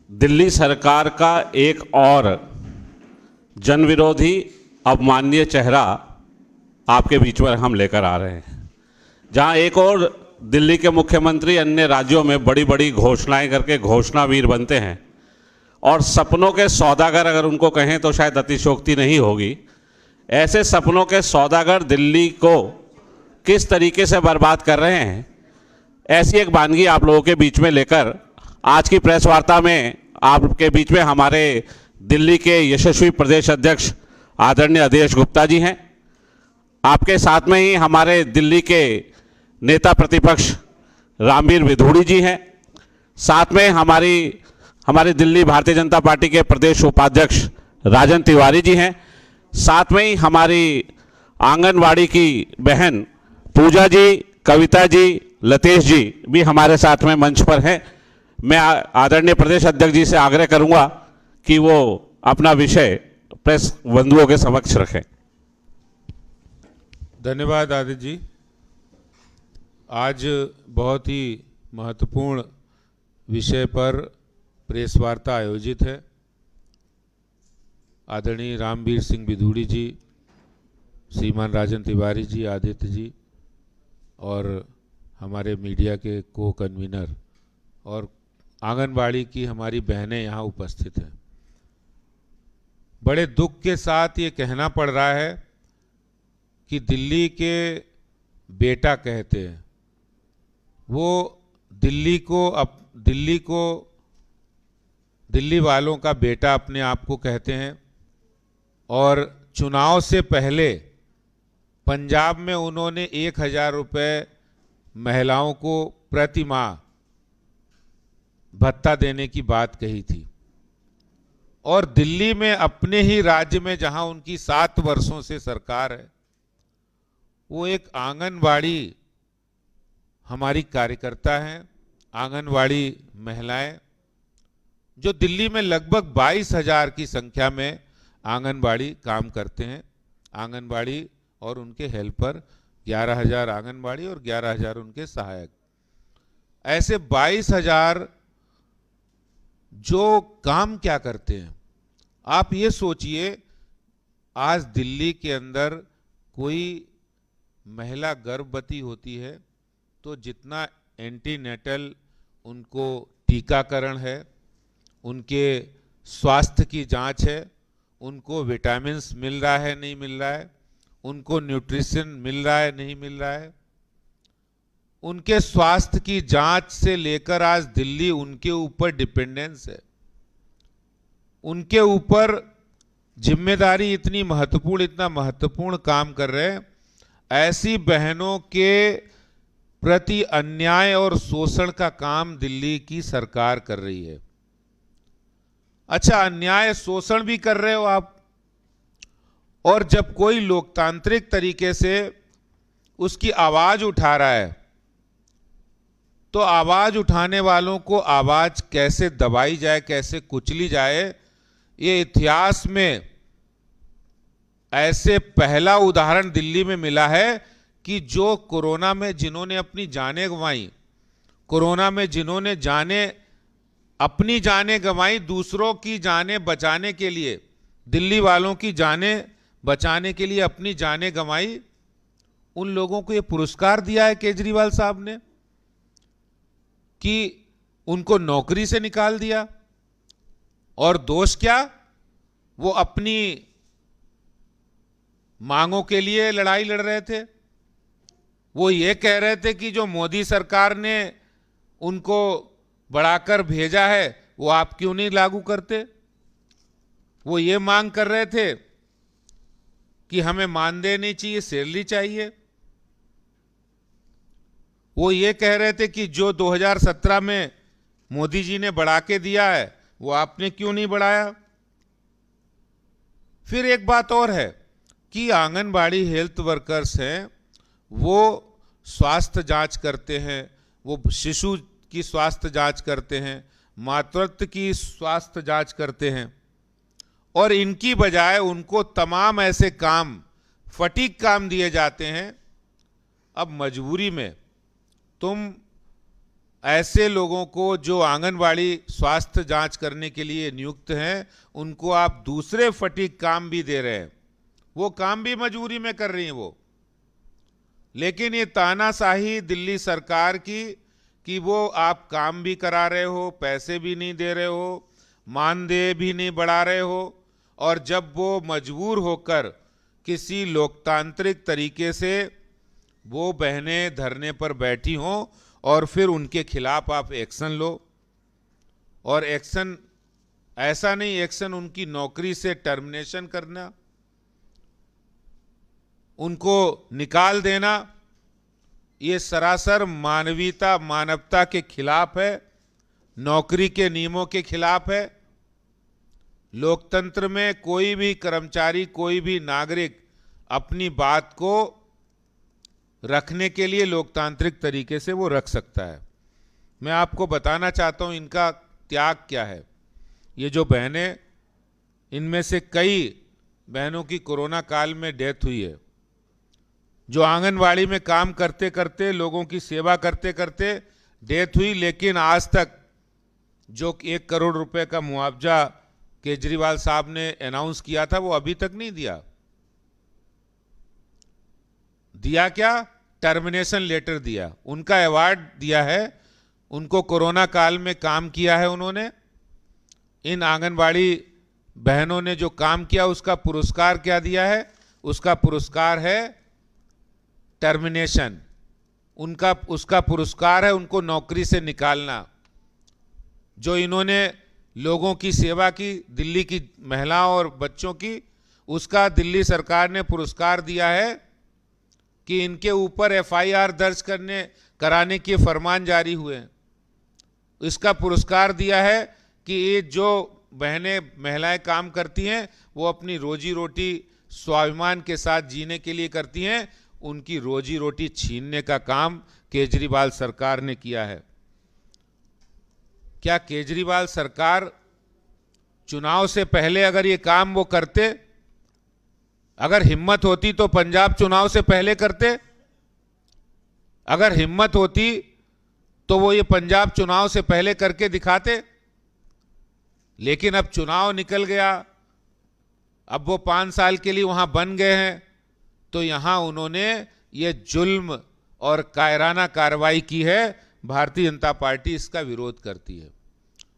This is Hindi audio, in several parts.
दिल्ली सरकार का एक और जनविरोधी अवमाननीय चेहरा आपके बीच में हम लेकर आ रहे हैं। जहां एक और दिल्ली के मुख्यमंत्री अन्य राज्यों में बड़ी बड़ी घोषणाएं करके घोषणावीर बनते हैं और सपनों के सौदागर अगर उनको कहें तो शायद अतिशयोक्ति नहीं होगी। ऐसे सपनों के सौदागर दिल्ली को किस तरीके से बर्बाद कर रहे हैं, ऐसी एक वानगी आप लोगों के बीच में लेकर आज की प्रेस वार्ता में आपके बीच में हमारे दिल्ली के यशस्वी प्रदेश अध्यक्ष आदरणीय अधीश गुप्ता जी हैं। आपके साथ में ही हमारे दिल्ली के नेता प्रतिपक्ष रामवीर विधूड़ी जी हैं। साथ में हमारी दिल्ली भारतीय जनता पार्टी के प्रदेश उपाध्यक्ष राजन तिवारी जी हैं। साथ में ही हमारी आंगनवाड़ी की बहन पूजा जी, कविता जी, लतेश जी भी हमारे साथ में मंच पर हैं। मैं आदरणीय प्रदेश अध्यक्ष जी से आग्रह करूंगा कि वो अपना विषय प्रेस बंधुओं के समक्ष रखें। धन्यवाद आदित्य जी। आज बहुत ही महत्वपूर्ण विषय पर प्रेस वार्ता आयोजित है। आदरणीय रामवीर सिंह विधूड़ी जी, श्रीमान राजन तिवारी जी, आदित्य जी और हमारे मीडिया के को कन्वीनर और आंगनबाड़ी की हमारी बहनें यहाँ उपस्थित हैं। बड़े दुख के साथ ये कहना पड़ रहा है कि दिल्ली के बेटा कहते हैं, वो दिल्ली वालों का बेटा अपने आप को कहते हैं। और चुनाव से पहले पंजाब में उन्होंने 1000 रुपये महिलाओं को प्रति माह भत्ता देने की बात कही थी। और दिल्ली में अपने ही राज्य में जहां उनकी 7 वर्षों से सरकार है, वो एक आंगनवाड़ी हमारी कार्यकर्ता हैं, आंगनवाड़ी महिलाएं जो दिल्ली में लगभग 22,000 की संख्या में आंगनवाड़ी काम करते हैं। आंगनवाड़ी और उनके हेल्पर 11,000 आंगनवाड़ी और 11,000 उनके सहायक, ऐसे 22,000 जो काम क्या करते हैं। आप ये सोचिए, आज दिल्ली के अंदर कोई महिला गर्भवती होती है तो जितना एंटीनेटल उनको टीकाकरण है, उनके स्वास्थ्य की जांच है, उनको विटामिन्स मिल रहा है नहीं मिल रहा है, उनको न्यूट्रिशन मिल रहा है नहीं मिल रहा है, उनके स्वास्थ्य की जांच से लेकर आज दिल्ली उनके ऊपर डिपेंडेंस है। उनके ऊपर जिम्मेदारी इतना महत्वपूर्ण काम कर रहे हैं। ऐसी बहनों के प्रति अन्याय और शोषण का काम दिल्ली की सरकार कर रही है। अच्छा, अन्याय शोषण भी कर रहे हो आप, और जब कोई लोकतांत्रिक तरीके से उसकी आवाज उठा रहा है तो आवाज उठाने वालों को आवाज कैसे दबाई जाए, कैसे कुचली जाए, ये इतिहास में ऐसे पहला उदाहरण दिल्ली में मिला है कि जो कोरोना में जिन्होंने अपनी जानें गंवाई, कोरोना में जिन्होंने अपनी जानें गंवाई, दूसरों की जानें बचाने के लिए, दिल्ली वालों की जानें बचाने के लिए अपनी जानें गंवाई, उन लोगों को ये पुरस्कार दिया है केजरीवाल साहब ने कि उनको नौकरी से निकाल दिया। और दोष क्या? वो अपनी मांगों के लिए लड़ाई लड़ रहे थे। वो ये कह रहे थे कि जो मोदी सरकार ने उनको बढ़ाकर भेजा है वो आप क्यों नहीं लागू करते। वो ये मांग कर रहे थे कि हमें मानदेय नहीं चाहिए, सैलरी चाहिए। वो ये कह रहे थे कि जो 2017 में मोदी जी ने बढ़ा के दिया है वो आपने क्यों नहीं बढ़ाया। फिर एक बात और है कि आंगनबाड़ी हेल्थ वर्कर्स हैं, वो स्वास्थ्य जांच करते हैं, वो शिशु की स्वास्थ्य जांच करते हैं, मातृत्व की स्वास्थ्य जांच करते हैं, और इनकी बजाय उनको तमाम ऐसे काम, फटीक काम दिए जाते हैं। अब मजबूरी में तुम ऐसे लोगों को जो आंगनवाड़ी स्वास्थ्य जांच करने के लिए नियुक्त हैं, उनको आप दूसरे फटीक काम भी दे रहे हैं। वो काम भी मजबूरी में कर रही हैं वो। लेकिन ये तानाशाही दिल्ली सरकार की कि वो आप काम भी करा रहे हो, पैसे भी नहीं दे रहे हो, मानदेय भी नहीं बढ़ा रहे हो, और जब वो मजबूर होकर किसी लोकतांत्रिक तरीके से वो बहनें धरने पर बैठी हों और फिर उनके खिलाफ आप एक्शन लो, और एक्शन ऐसा नहीं, एक्शन उनकी नौकरी से टर्मिनेशन करना, उनको निकाल देना, ये सरासर मानवीयता मानवता के खिलाफ है, नौकरी के नियमों के खिलाफ है। लोकतंत्र में कोई भी कर्मचारी, कोई भी नागरिक अपनी बात को रखने के लिए लोकतांत्रिक तरीके से वो रख सकता है। मैं आपको बताना चाहता हूं इनका त्याग क्या है। ये जो बहनें, इनमें से कई बहनों की कोरोना काल में डेथ हुई है, जो आंगनवाड़ी में काम करते करते, लोगों की सेवा करते करते डेथ हुई, लेकिन आज तक जो 1 करोड़ रुपए का मुआवजा केजरीवाल साहब ने अनाउंस किया था, वो अभी तक नहीं दिया। दिया क्या? टर्मिनेशन लेटर दिया, उनका अवार्ड दिया है, उनको कोरोना काल में काम किया है उन्होंने। इन आंगनवाड़ी बहनों ने जो काम किया उसका पुरस्कार क्या दिया है? उसका पुरस्कार है टर्मिनेशन। उसका पुरस्कार है उनको नौकरी से निकालना। जो इन्होंने लोगों की सेवा की, दिल्ली की महिलाओं और बच्चों की, उसका दिल्ली सरकार ने पुरस्कार दिया है कि इनके ऊपर एफआईआर दर्ज कराने के फरमान जारी हुए हैं। इसका पुरस्कार दिया है कि ये जो बहनें, महिलाएं काम करती हैं, वो अपनी रोजी रोटी स्वाभिमान के साथ जीने के लिए करती हैं। उनकी रोजी रोटी छीनने का काम केजरीवाल सरकार ने किया है। क्या केजरीवाल सरकार चुनाव से पहले अगर ये काम वो करते, अगर हिम्मत होती तो पंजाब चुनाव से पहले करते? अगर हिम्मत होती तो वो ये पंजाब चुनाव से पहले करके दिखाते। लेकिन अब चुनाव निकल गया, अब वो 5 साल के लिए वहां बन गए हैं, तो यहां उन्होंने ये जुल्म और कायराना कार्रवाई की है। भारतीय जनता पार्टी इसका विरोध करती है।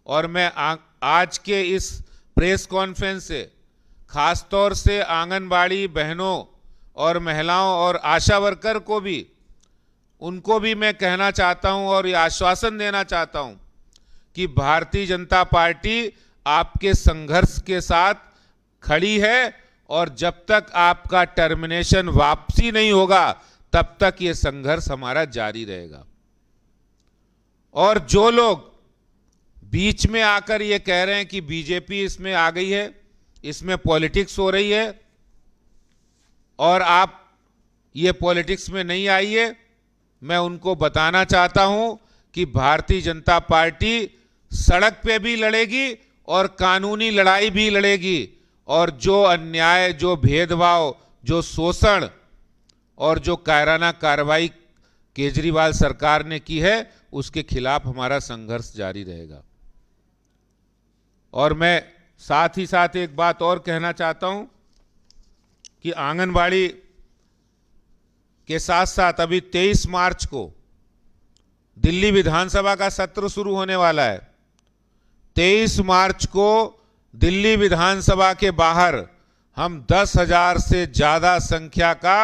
और मैं आज के इस प्रेस कॉन्फ्रेंस से खासतौर से आंगनबाड़ी बहनों और महिलाओं और आशा वर्कर को भी, उनको भी मैं कहना चाहता हूं और ये आश्वासन देना चाहता हूं कि भारतीय जनता पार्टी आपके संघर्ष के साथ खड़ी है, और जब तक आपका टर्मिनेशन वापसी नहीं होगा तब तक ये संघर्ष हमारा जारी रहेगा। और जो लोग बीच में आकर ये कह रहे हैं कि बीजेपी इसमें आ गई है, इसमें पॉलिटिक्स हो रही है, और आप ये पॉलिटिक्स में नहीं आइए, मैं उनको बताना चाहता हूं कि भारतीय जनता पार्टी सड़क पे भी लड़ेगी और कानूनी लड़ाई भी लड़ेगी, और जो अन्याय, जो भेदभाव, जो शोषण और जो कायराना कार्रवाई केजरीवाल सरकार ने की है, उसके खिलाफ हमारा संघर्ष जारी रहेगा। और मैं साथ ही साथ एक बात और कहना चाहता हूं कि आंगनबाड़ी के साथ साथ अभी 23 मार्च को दिल्ली विधानसभा का सत्र शुरू होने वाला है। 23 मार्च को दिल्ली विधानसभा के बाहर हम 10,000 से ज्यादा संख्या का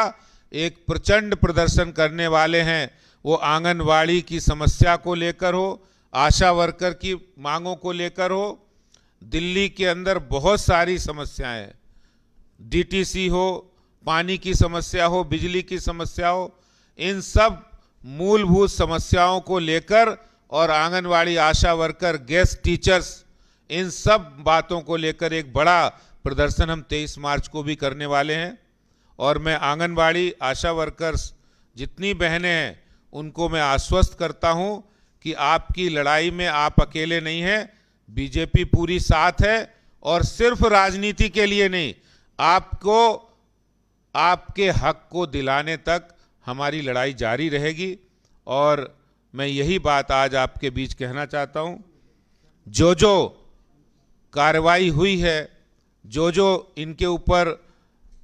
एक प्रचंड प्रदर्शन करने वाले हैं। वो आंगनवाड़ी की समस्या को लेकर हो, आशा वर्कर की मांगों को लेकर हो। दिल्ली के अंदर बहुत सारी समस्याएं हैं, डीटीसी हो, पानी की समस्या हो, बिजली की समस्या हो, इन सब मूलभूत समस्याओं को लेकर, और आंगनवाड़ी आशा वर्कर, गेस्ट टीचर्स, इन सब बातों को लेकर एक बड़ा प्रदर्शन हम 23 मार्च को भी करने वाले हैं। और मैं आंगनवाड़ी आशा वर्कर्स जितनी बहनें हैं उनको मैं आश्वस्त करता हूं कि आपकी लड़ाई में आप अकेले नहीं हैं, बीजेपी पूरी साथ है। और सिर्फ राजनीति के लिए नहीं, आपको आपके हक को दिलाने तक हमारी लड़ाई जारी रहेगी। और मैं यही बात आज आपके बीच कहना चाहता हूं। जो जो कार्रवाई हुई है, जो जो इनके ऊपर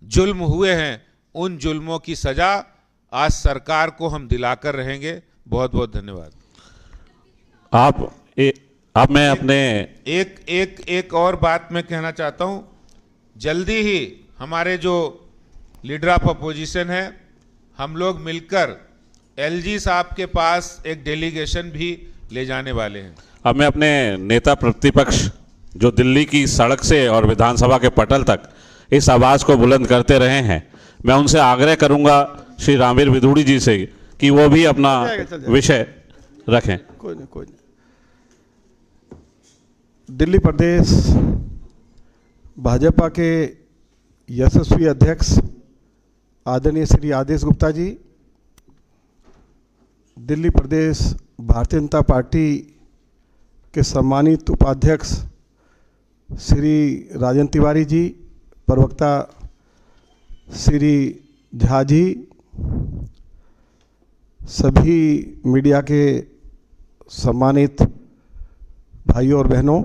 जुल्म हुए हैं, उन जुल्मों की सजा आज सरकार को हम दिलाकर रहेंगे। बहुत बहुत धन्यवाद। आप मैं अपने एक और बात मैं कहना चाहता हूं। जल्दी ही हमारे जो लीडर ऑफ अपोजिशन है, हम लोग मिलकर एलजी साहब के पास एक डेलीगेशन भी ले जाने वाले हैं। अब मैं अपने नेता प्रतिपक्ष जो दिल्ली की सड़क से और विधानसभा के पटल तक इस आवाज़ को बुलंद करते रहे हैं, मैं उनसे आग्रह करूंगा श्री रामवीर विदुड़ी जी से कि वो भी अपना विषय रखें। कोई नहीं। दिल्ली प्रदेश भाजपा के यशस्वी अध्यक्ष आदरणीय श्री आदेश गुप्ता जी, दिल्ली प्रदेश भारतीय जनता पार्टी के सम्मानित उपाध्यक्ष श्री राजन तिवारी जी, प्रवक्ता श्री झा जी, सभी मीडिया के सम्मानित भाइयों और बहनों,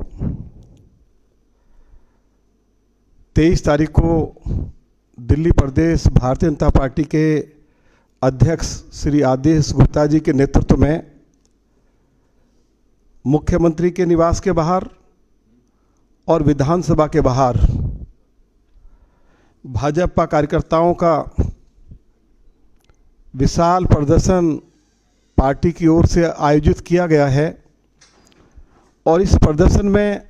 23 तारीख को दिल्ली प्रदेश भारतीय जनता पार्टी के अध्यक्ष श्री आदेश गुप्ता जी के नेतृत्व में मुख्यमंत्री के निवास के बाहर और विधानसभा के बाहर भाजपा कार्यकर्ताओं का विशाल प्रदर्शन पार्टी की ओर से आयोजित किया गया है। और इस प्रदर्शन में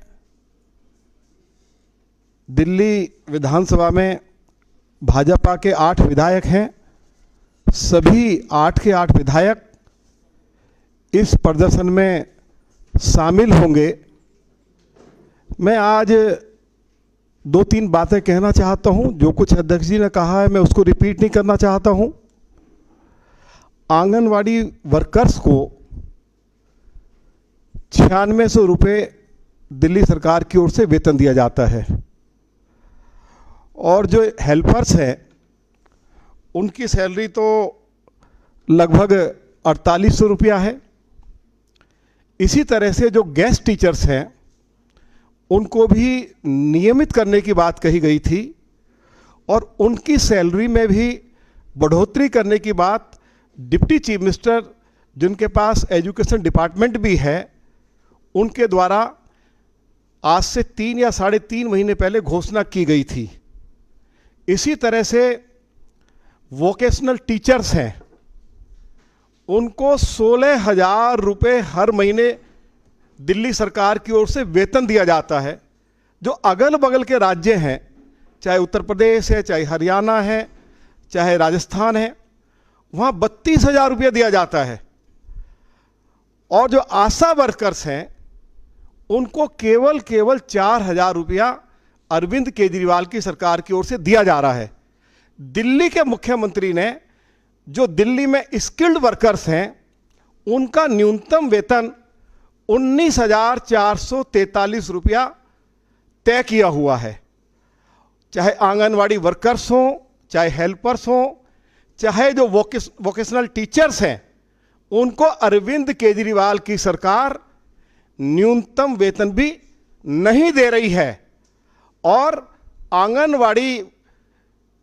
दिल्ली विधानसभा में भाजपा के 8 विधायक हैं। सभी 8 के 8 विधायक इस प्रदर्शन में शामिल होंगे। मैं आज 2-3 बातें कहना चाहता हूं। जो कुछ अध्यक्ष जी ने कहा है मैं उसको रिपीट नहीं करना चाहता हूं। आंगनवाड़ी वर्कर्स को 9600 रुपये दिल्ली सरकार की ओर से वेतन दिया जाता है और जो हेल्पर्स हैं उनकी सैलरी तो लगभग 4800 रुपया है। इसी तरह से जो गेस्ट टीचर्स हैं उनको भी नियमित करने की बात कही गई थी और उनकी सैलरी में भी बढ़ोतरी करने की बात डिप्टी चीफ मिनिस्टर, जिनके पास एजुकेशन डिपार्टमेंट भी है, उनके द्वारा आज से 3 या 3.5 महीने पहले घोषणा की गई थी। इसी तरह से वोकेशनल टीचर्स हैं, उनको 16,000 रुपये हर महीने दिल्ली सरकार की ओर से वेतन दिया जाता है। जो अगल बगल के राज्य हैं, चाहे उत्तर प्रदेश है, चाहे हरियाणा है, चाहे राजस्थान है, वहाँ 32,000 रुपये दिया जाता है। और जो आशा वर्कर्स हैं उनको केवल 4,000 रुपया अरविंद केजरीवाल की सरकार की ओर से दिया जा रहा है। दिल्ली के मुख्यमंत्री ने जो दिल्ली में स्किल्ड वर्कर्स हैं उनका न्यूनतम वेतन 19,443 रुपया तय किया हुआ है। चाहे आंगनवाड़ी वर्कर्स हों, चाहे हेल्पर्स हों, चाहे जो वोकेशनल टीचर्स हैं, उनको अरविंद केजरीवाल की सरकार न्यूनतम वेतन भी नहीं दे रही है। और आंगनवाड़ी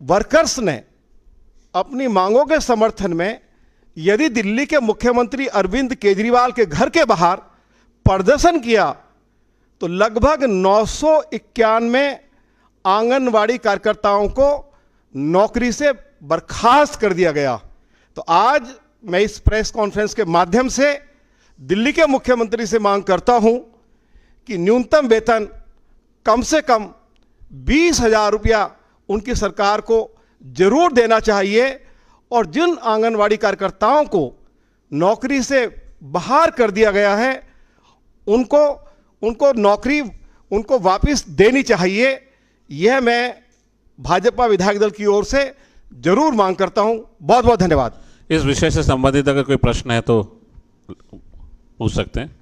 वर्कर्स ने अपनी मांगों के समर्थन में यदि दिल्ली के मुख्यमंत्री अरविंद केजरीवाल के घर के बाहर प्रदर्शन किया तो लगभग 991 आंगनवाड़ी कार्यकर्ताओं को नौकरी से बर्खास्त कर दिया गया। तो आज मैं इस प्रेस कॉन्फ्रेंस के माध्यम से दिल्ली के मुख्यमंत्री से मांग करता हूं कि न्यूनतम वेतन कम से कम 20,000 रुपया उनकी सरकार को जरूर देना चाहिए। और जिन आंगनवाड़ी कार्यकर्ताओं को नौकरी से बाहर कर दिया गया है उनको नौकरी उनको वापस देनी चाहिए। यह मैं भाजपा विधायक दल की ओर से जरूर मांग करता हूं। बहुत बहुत धन्यवाद। इस विषय से संबंधित अगर कोई प्रश्न है तो पूछ सकते हैं। सर,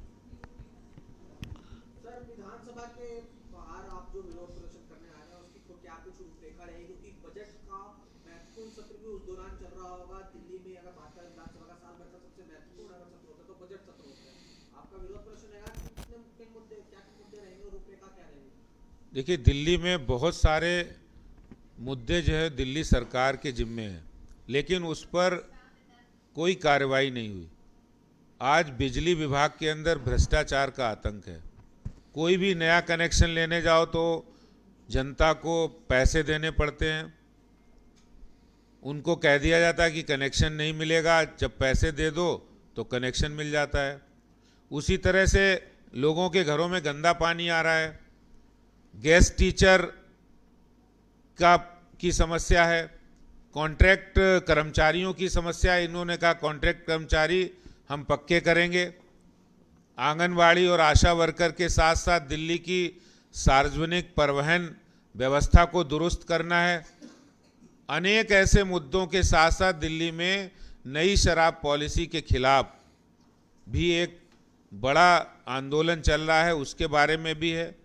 विधानसभा के बाहर आप जो विरोध प्रदर्शन करने आ रहे हैं उसकी क्या कुछ रूपरेखा रहेगी, क्योंकि बजट का महत्वपूर्ण सत्र भी उस दौरान चल रहा होगा दिल्ली में। अगर भाजपा विधानसभा का साल भर का सबसे महत्वपूर्ण अगर सत्र होता है तो बजट सत्र होता है, आपका विरोध प्रदर्शन रहेगा कि किन मुद्दे क्या मुद्दे रहेंगे, रूपरेखा क्या रहेगी? देखिए, दिल्ली में बहुत सारे मुद्दे जो है दिल्ली सरकार के जिम्मे हैं, लेकिन उस पर कोई कार्रवाई नहीं हुई। आज बिजली विभाग के अंदर भ्रष्टाचार का आतंक है। कोई भी नया कनेक्शन लेने जाओ तो जनता को पैसे देने पड़ते हैं, उनको कह दिया जाता है कि कनेक्शन नहीं मिलेगा, जब पैसे दे दो तो कनेक्शन मिल जाता है। उसी तरह से लोगों के घरों में गंदा पानी आ रहा है, गेस्ट टीचर की समस्या है, कॉन्ट्रैक्ट कर्मचारियों की समस्या है। इन्होंने कहा कॉन्ट्रैक्ट कर्मचारी हम पक्के करेंगे। आंगनवाड़ी और आशा वर्कर के साथ साथ दिल्ली की सार्वजनिक परिवहन व्यवस्था को दुरुस्त करना है। अनेक ऐसे मुद्दों के साथ साथ दिल्ली में नई शराब पॉलिसी के खिलाफ भी एक बड़ा आंदोलन चल रहा है, उसके बारे में भी है।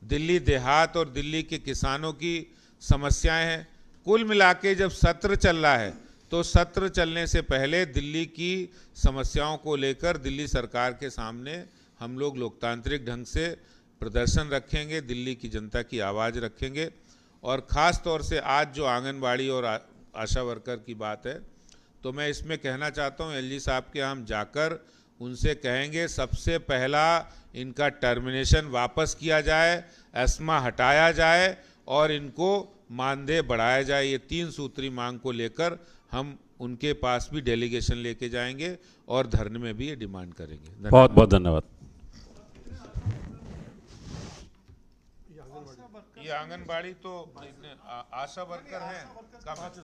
दिल्ली देहात और दिल्ली के किसानों की समस्याएं हैं। कुल मिला के जब सत्र चल रहा है तो सत्र चलने से पहले दिल्ली की समस्याओं को लेकर दिल्ली सरकार के सामने हम लोग लोकतांत्रिक ढंग से प्रदर्शन रखेंगे, दिल्ली की जनता की आवाज़ रखेंगे। और ख़ास तौर से आज जो आंगनबाड़ी और आशा वर्कर की बात है, तो मैं इसमें कहना चाहता हूँ एलजी साहब के हम जाकर उनसे कहेंगे सबसे पहला इनका टर्मिनेशन वापस किया जाए, एस्मा हटाया जाए और इनको मानदेय बढ़ाया जाए। ये 3 सूत्री मांग को लेकर हम उनके पास भी डेलीगेशन लेके जाएंगे और धरने में भी ये डिमांड करेंगे। बहुत बहुत धन्यवाद। ये आंगनबाड़ी तो आशा वर्कर हैं।